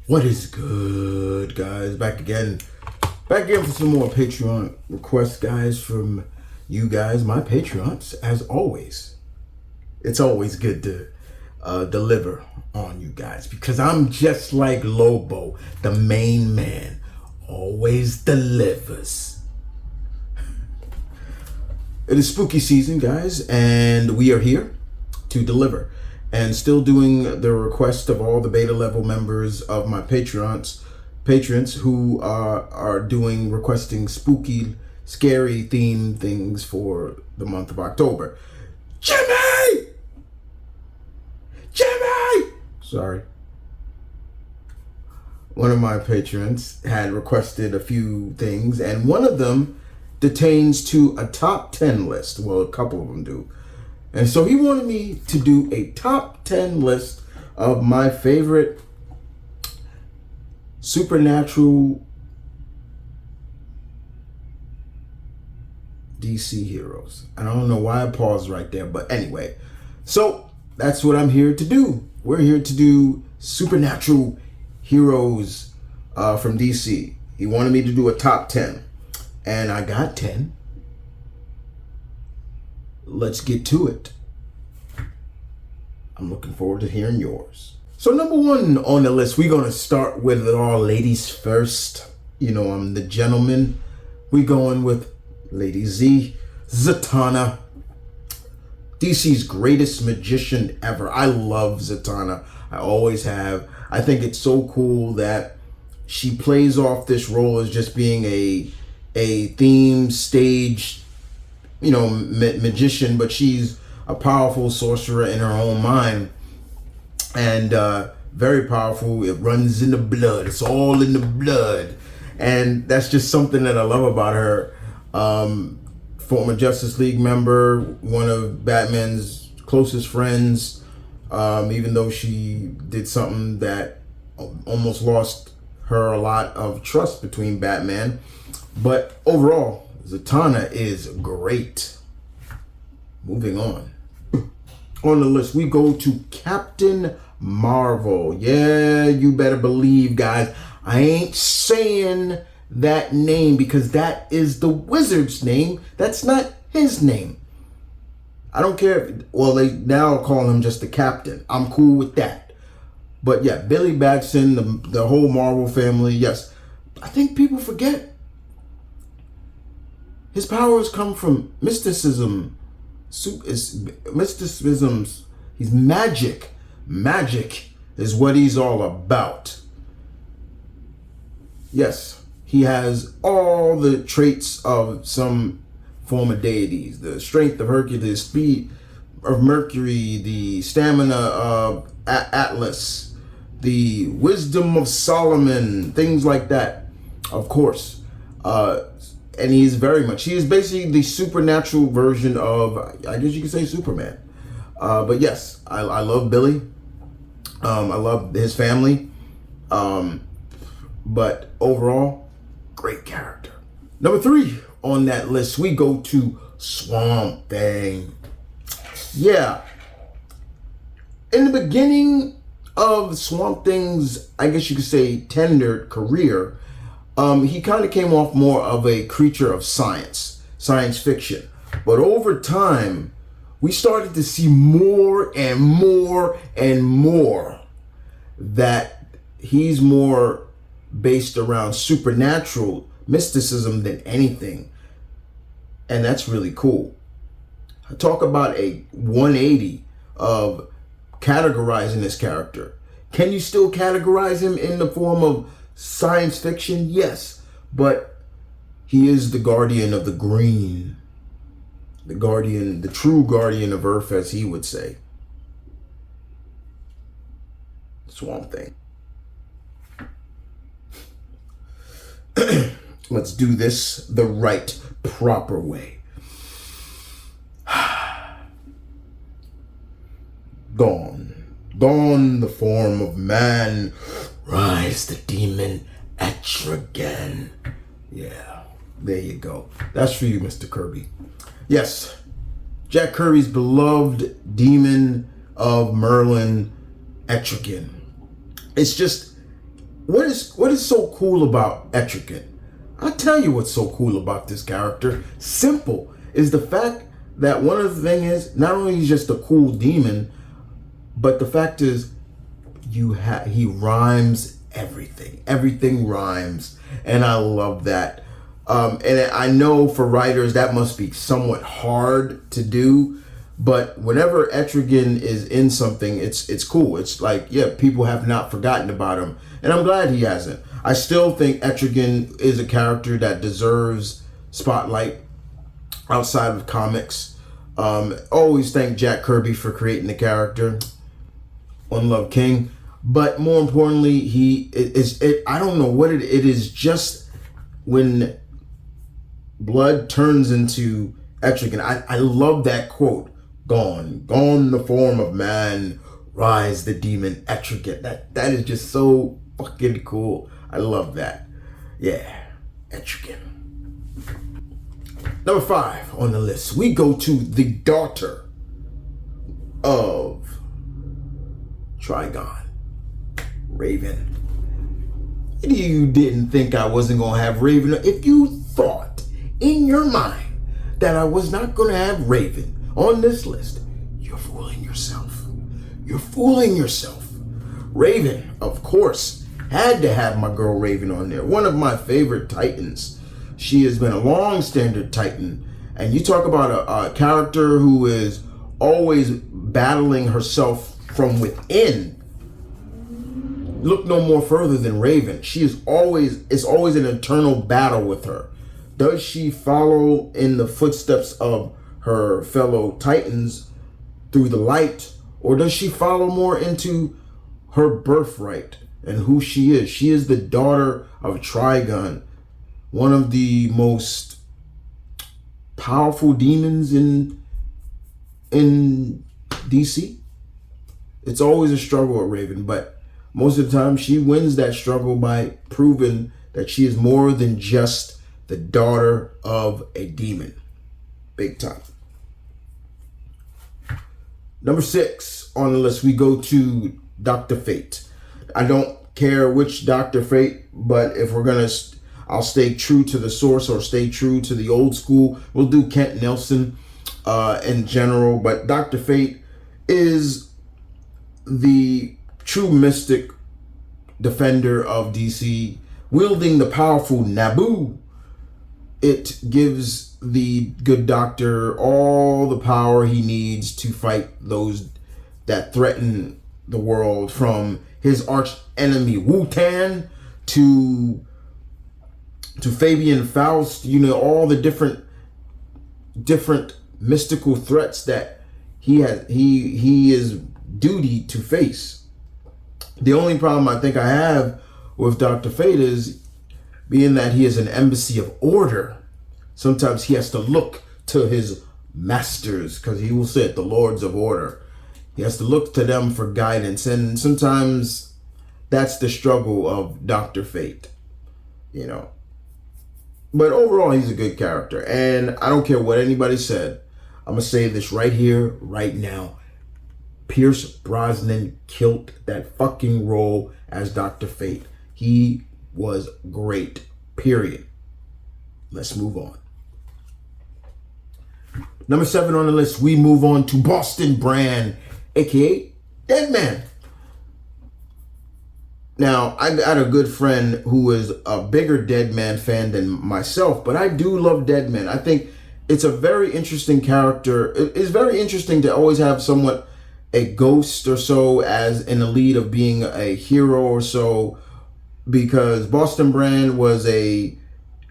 What is good, guys? Back again for some more Patreon requests, guys, from you guys, my Patreons. As always, it's always good to deliver on you guys, because I'm just like Lobo, the main man, always delivers. It is spooky season, guys, and we are here to deliver. And still doing the request of all the beta level members of my patrons who are requesting spooky, scary theme things for the month of October. Jimmy! Sorry. One of my patrons had requested a few things, and one of them detains to a top 10 list. Well, a couple of them do. And so he wanted me to do a top 10 list of my favorite supernatural DC heroes. And I don't know why I paused right there, but anyway. So that's what I'm here to do. We're here to do supernatural heroes from DC. He wanted me to do a top 10. And I got 10. Let's get to it. I'm looking forward to hearing yours. So number one on the list, we're going to start with it all ladies first. You know, I'm the gentleman. We're going with Lady Z, Zatanna, DC's greatest magician ever. I love Zatanna. I always have. I think it's so cool that she plays off this role as just being a theme stage, you know, magician, but she's a powerful sorcerer in her own mind, and very powerful. It runs in the blood. It's all in the blood, and that's just something that I love about her. Former Justice League member, one of Batman's closest friends, even though she did something that almost lost her a lot of trust between Batman. But overall, Zatanna is great. Moving on. On the list, we go to Captain Marvel. Yeah, you better believe, guys, I ain't saying that name because that is the wizard's name. That's not his name. I don't care well, they now call him just the Captain. I'm cool with that. But yeah, Billy Batson, the whole Marvel family, yes. I think people forget his powers come from mysticism. He's magic. Magic is what he's all about. Yes, he has all the traits of some former deities. The strength of Hercules, the speed of Mercury, the stamina of Atlas, the wisdom of Solomon, things like that, of course. And he is basically the supernatural version of, I guess you could say, Superman. But yes, I love Billy. I love his family. But overall, great character. Number 3 on that list, we go to Swamp Thing. Yeah. In the beginning of Swamp Thing's, I guess you could say, tenured career, he kind of came off more of a creature of science fiction. But over time, we started to see more and more and more that he's more based around supernatural mysticism than anything. And that's really cool. I talk about a 180 of categorizing this character. Can you still categorize him in the form of science fiction? Yes, but he is the guardian of the green, the true guardian of Earth, as he would say. Swamp Thing. Let's do this the right, proper way. Gone the form of man, rise the demon Etrigan. Yeah, there you go. That's for you, Mr. Kirby. Yes, Jack Kirby's beloved demon of Merlin, Etrigan. It's just what is so cool about Etrigan? I'll tell you what's so cool about this character. Simple is the fact that one of the thing is not only he's just a cool demon, but the fact is he rhymes everything. Everything rhymes, and I love that. And I know for writers that must be somewhat hard to do, but whenever Etrigan is in something, it's cool. It's like, yeah, people have not forgotten about him, and I'm glad he hasn't. I still think Etrigan is a character that deserves spotlight outside of comics. Always thank Jack Kirby for creating the character on Love King, but more importantly, I don't know what it is. Just when blood turns into Etrigan, I love that quote. Gone the form of man, rise the demon Etrigan. That is just so fucking cool. I love that. Yeah, Etrigan. Number 5 on the list, we go to the daughter of Trigon, Raven. You didn't think I wasn't going to have Raven. If you thought in your mind that I was not going to have Raven on this list, you're fooling yourself. You're fooling yourself. Raven, of course, had to have my girl Raven on there. One of my favorite Titans. She has been a long standard Titan. And you talk about a character who is always battling herself from within. Look no more further than Raven. It's always an internal battle with her. Does she follow in the footsteps of her fellow Titans through the light, or does she follow more into her birthright and who she is? She is the daughter of Trigon, one of the most powerful demons in DC. It's always a struggle with Raven, but most of the time she wins that struggle by proving that she is more than just the daughter of a demon. Big time. Number 6 on the list, we go to Dr. Fate. I don't care which Dr. Fate, but if we're gonna, I'll stay true to the source or stay true to the old school. We'll do Kent Nelson in general, but Dr. Fate is the true mystic defender of DC, wielding the powerful Naboo. It gives the good doctor all the power he needs to fight those that threaten the world, from his arch enemy Wu-Tan to Fabian Faust, all the different mystical threats that he is duty to face. The only problem I think I have with Dr. Fate is, being that he is an embassy of order, sometimes he has to look to his masters, because he will say it, the lords of order. He has to look to them for guidance, and sometimes that's the struggle of Dr. Fate, But overall, he's a good character, and I don't care what anybody said. I'm going to say this right here, right now. Pierce Brosnan killed that fucking role as Dr. Fate. He was great, period. Let's move on. Number 7 on the list, we move on to Boston Brand, aka Deadman. Now, I got a good friend who is a bigger Deadman fan than myself, but I do love Deadman. I think it's a very interesting character. It's very interesting to always have somewhat a ghost or so as in the lead of being a hero or so, because Boston Brand was a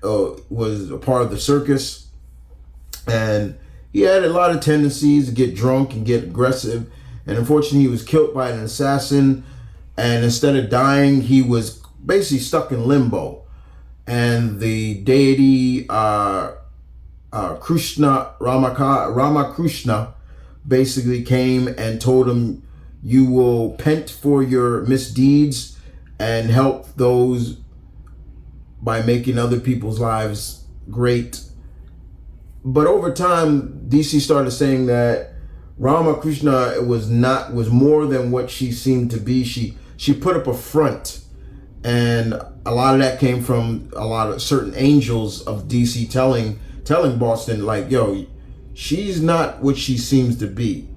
part of the circus, and he had a lot of tendencies to get drunk and get aggressive, and unfortunately he was killed by an assassin, and instead of dying he was basically stuck in limbo, and the deity Ramakrishna basically came and told him, you will repent for your misdeeds and help those by making other people's lives great. But over time, DC started saying that Ramakrishna was more than what she seemed to be. She put up a front, And a lot of that came from a lot of certain angels of DC telling Boston, like, yo, she's not what she seems to be.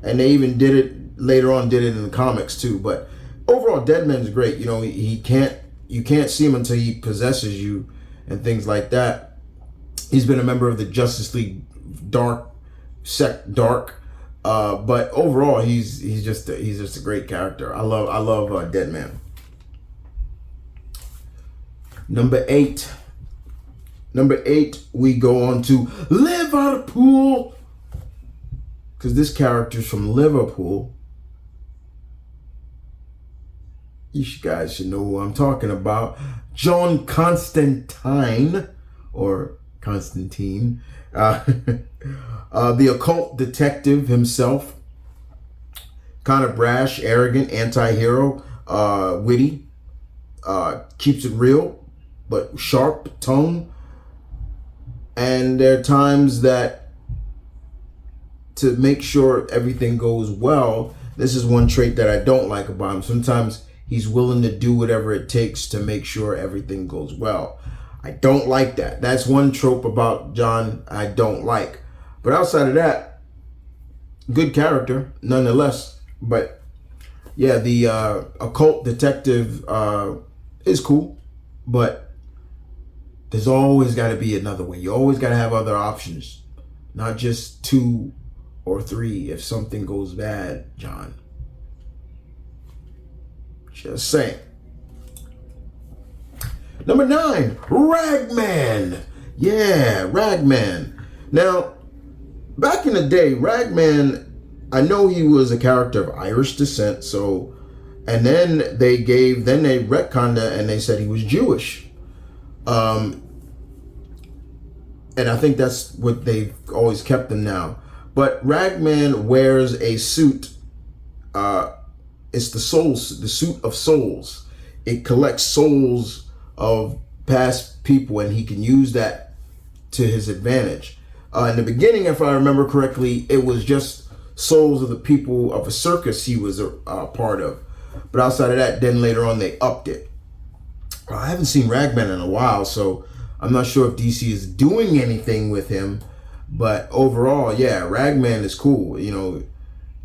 And they even did it later on, did it in the comics too. But overall, Deadman's great. You know, you can't see him until he possesses you and things like that. He's been a member of the Justice League Dark. But overall, he's just a great character. I love Deadman. Number eight, we go on to Liverpool, because this character's from Liverpool. You guys should know who I'm talking about. John Constantine, or Constantine, the occult detective himself. Kind of brash, arrogant, anti-hero, witty, keeps it real, but sharp tone. And there are times that, to make sure everything goes well, this is one trait that I don't like about him. Sometimes he's willing to do whatever it takes to make sure everything goes well. I don't like that. That's one trope about John I don't like. But outside of that, good character nonetheless. But yeah, the occult detective is cool, but there's always got to be another way. You always got to have other options, not just 2 or 3 if something goes bad, John. Just saying. Number 9, Ragman. Yeah, Ragman. Now, back in the day, Ragman, I know he was a character of Irish descent, so, and then they retconned it and they said he was Jewish. And I think that's what they've always kept him now. But Ragman wears a suit. It's the suit of souls. It collects souls of past people, and he can use that to his advantage. In the beginning, if I remember correctly, it was just souls of the people of a circus he was a part of. But outside of that, then later on they upped it. I haven't seen Ragman in a while, so I'm not sure if DC is doing anything with him. But overall, yeah, Ragman is cool. You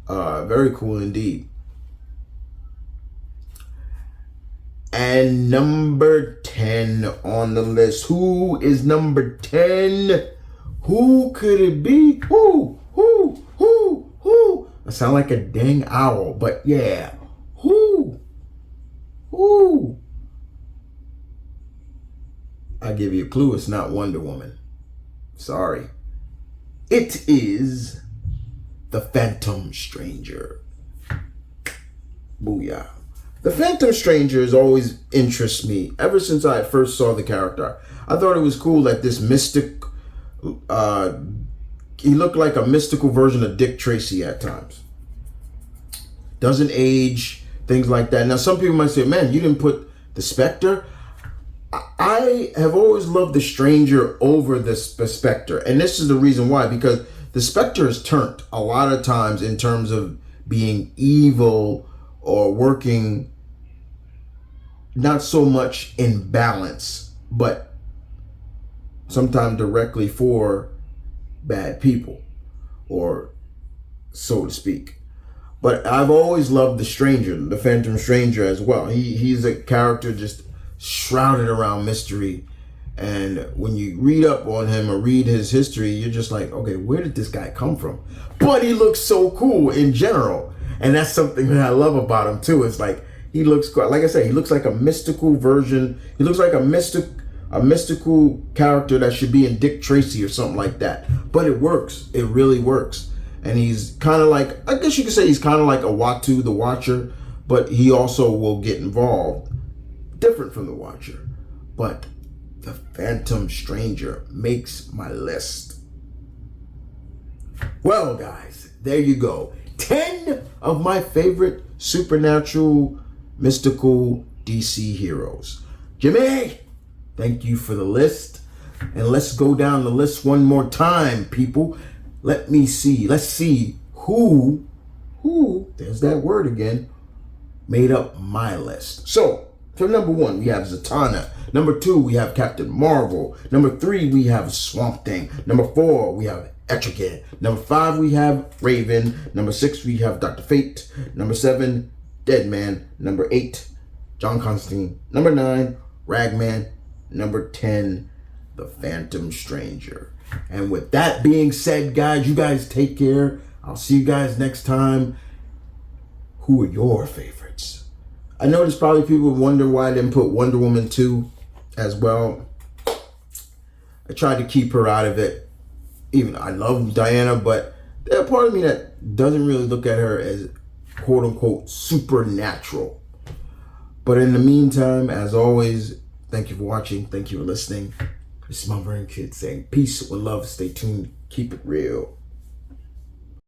know, very cool indeed. And number 10 on the list. Who is number 10? Who could it be? Who? I sound like a dang owl, but yeah. Who? I'll give you a clue. It's not Wonder Woman. Sorry. It is the Phantom Stranger. Booyah. The Phantom Stranger has always interested me ever since I first saw the character. I thought it was cool that this mystic, he looked like a mystical version of Dick Tracy at times. Doesn't age, things like that. Now, some people might say, man, you didn't put the Spectre. I have always loved the Stranger over the Spectre. And this is the reason why, because the Spectre is turned a lot of times in terms of being evil or working not so much in balance, but sometimes directly for bad people, or so to speak. But I've always loved the Stranger, the Phantom Stranger as well. He's a character just shrouded around mystery. And when you read up on him or read his history, you're just like, okay, where did this guy come from? But he looks so cool in general. And that's something that I love about him too. It's like, he looks, like I said, he looks like a mystical version. He looks like a mystical character that should be in Dick Tracy or something like that. But it works. It really works. And he's kind of like, I guess you could say he's kind of like a Watu, the Watcher, but he also will get involved. Different from the Watcher. But the Phantom Stranger makes my list. Well, guys, there you go. 10 of my favorite supernatural, mystical DC heroes. Jimmy, thank you for the list. And let's go down the list one more time, people. Let me see. Let's see who, there's that word again, made up my list. So, So number 1, we have Zatanna. Number 2, we have Captain Marvel. Number 3, we have Swamp Thing. Number 4, we have Etrigan. Number 5, we have Raven. Number 6, we have Dr. Fate. Number 7, Deadman. Number 8, John Constantine. Number 9, Ragman. Number 10, the Phantom Stranger. And with that being said, guys, you guys take care. I'll see you guys next time. Who are your favorites? I know there's probably people who wonder why I didn't put Wonder Woman 2 as well. I tried to keep her out of it. Even I love Diana, but there's a part of me that doesn't really look at her as quote unquote supernatural. But in the meantime, as always, thank you for watching. Thank you for listening. This is M.V.K saying peace with love. Stay tuned. Keep it real.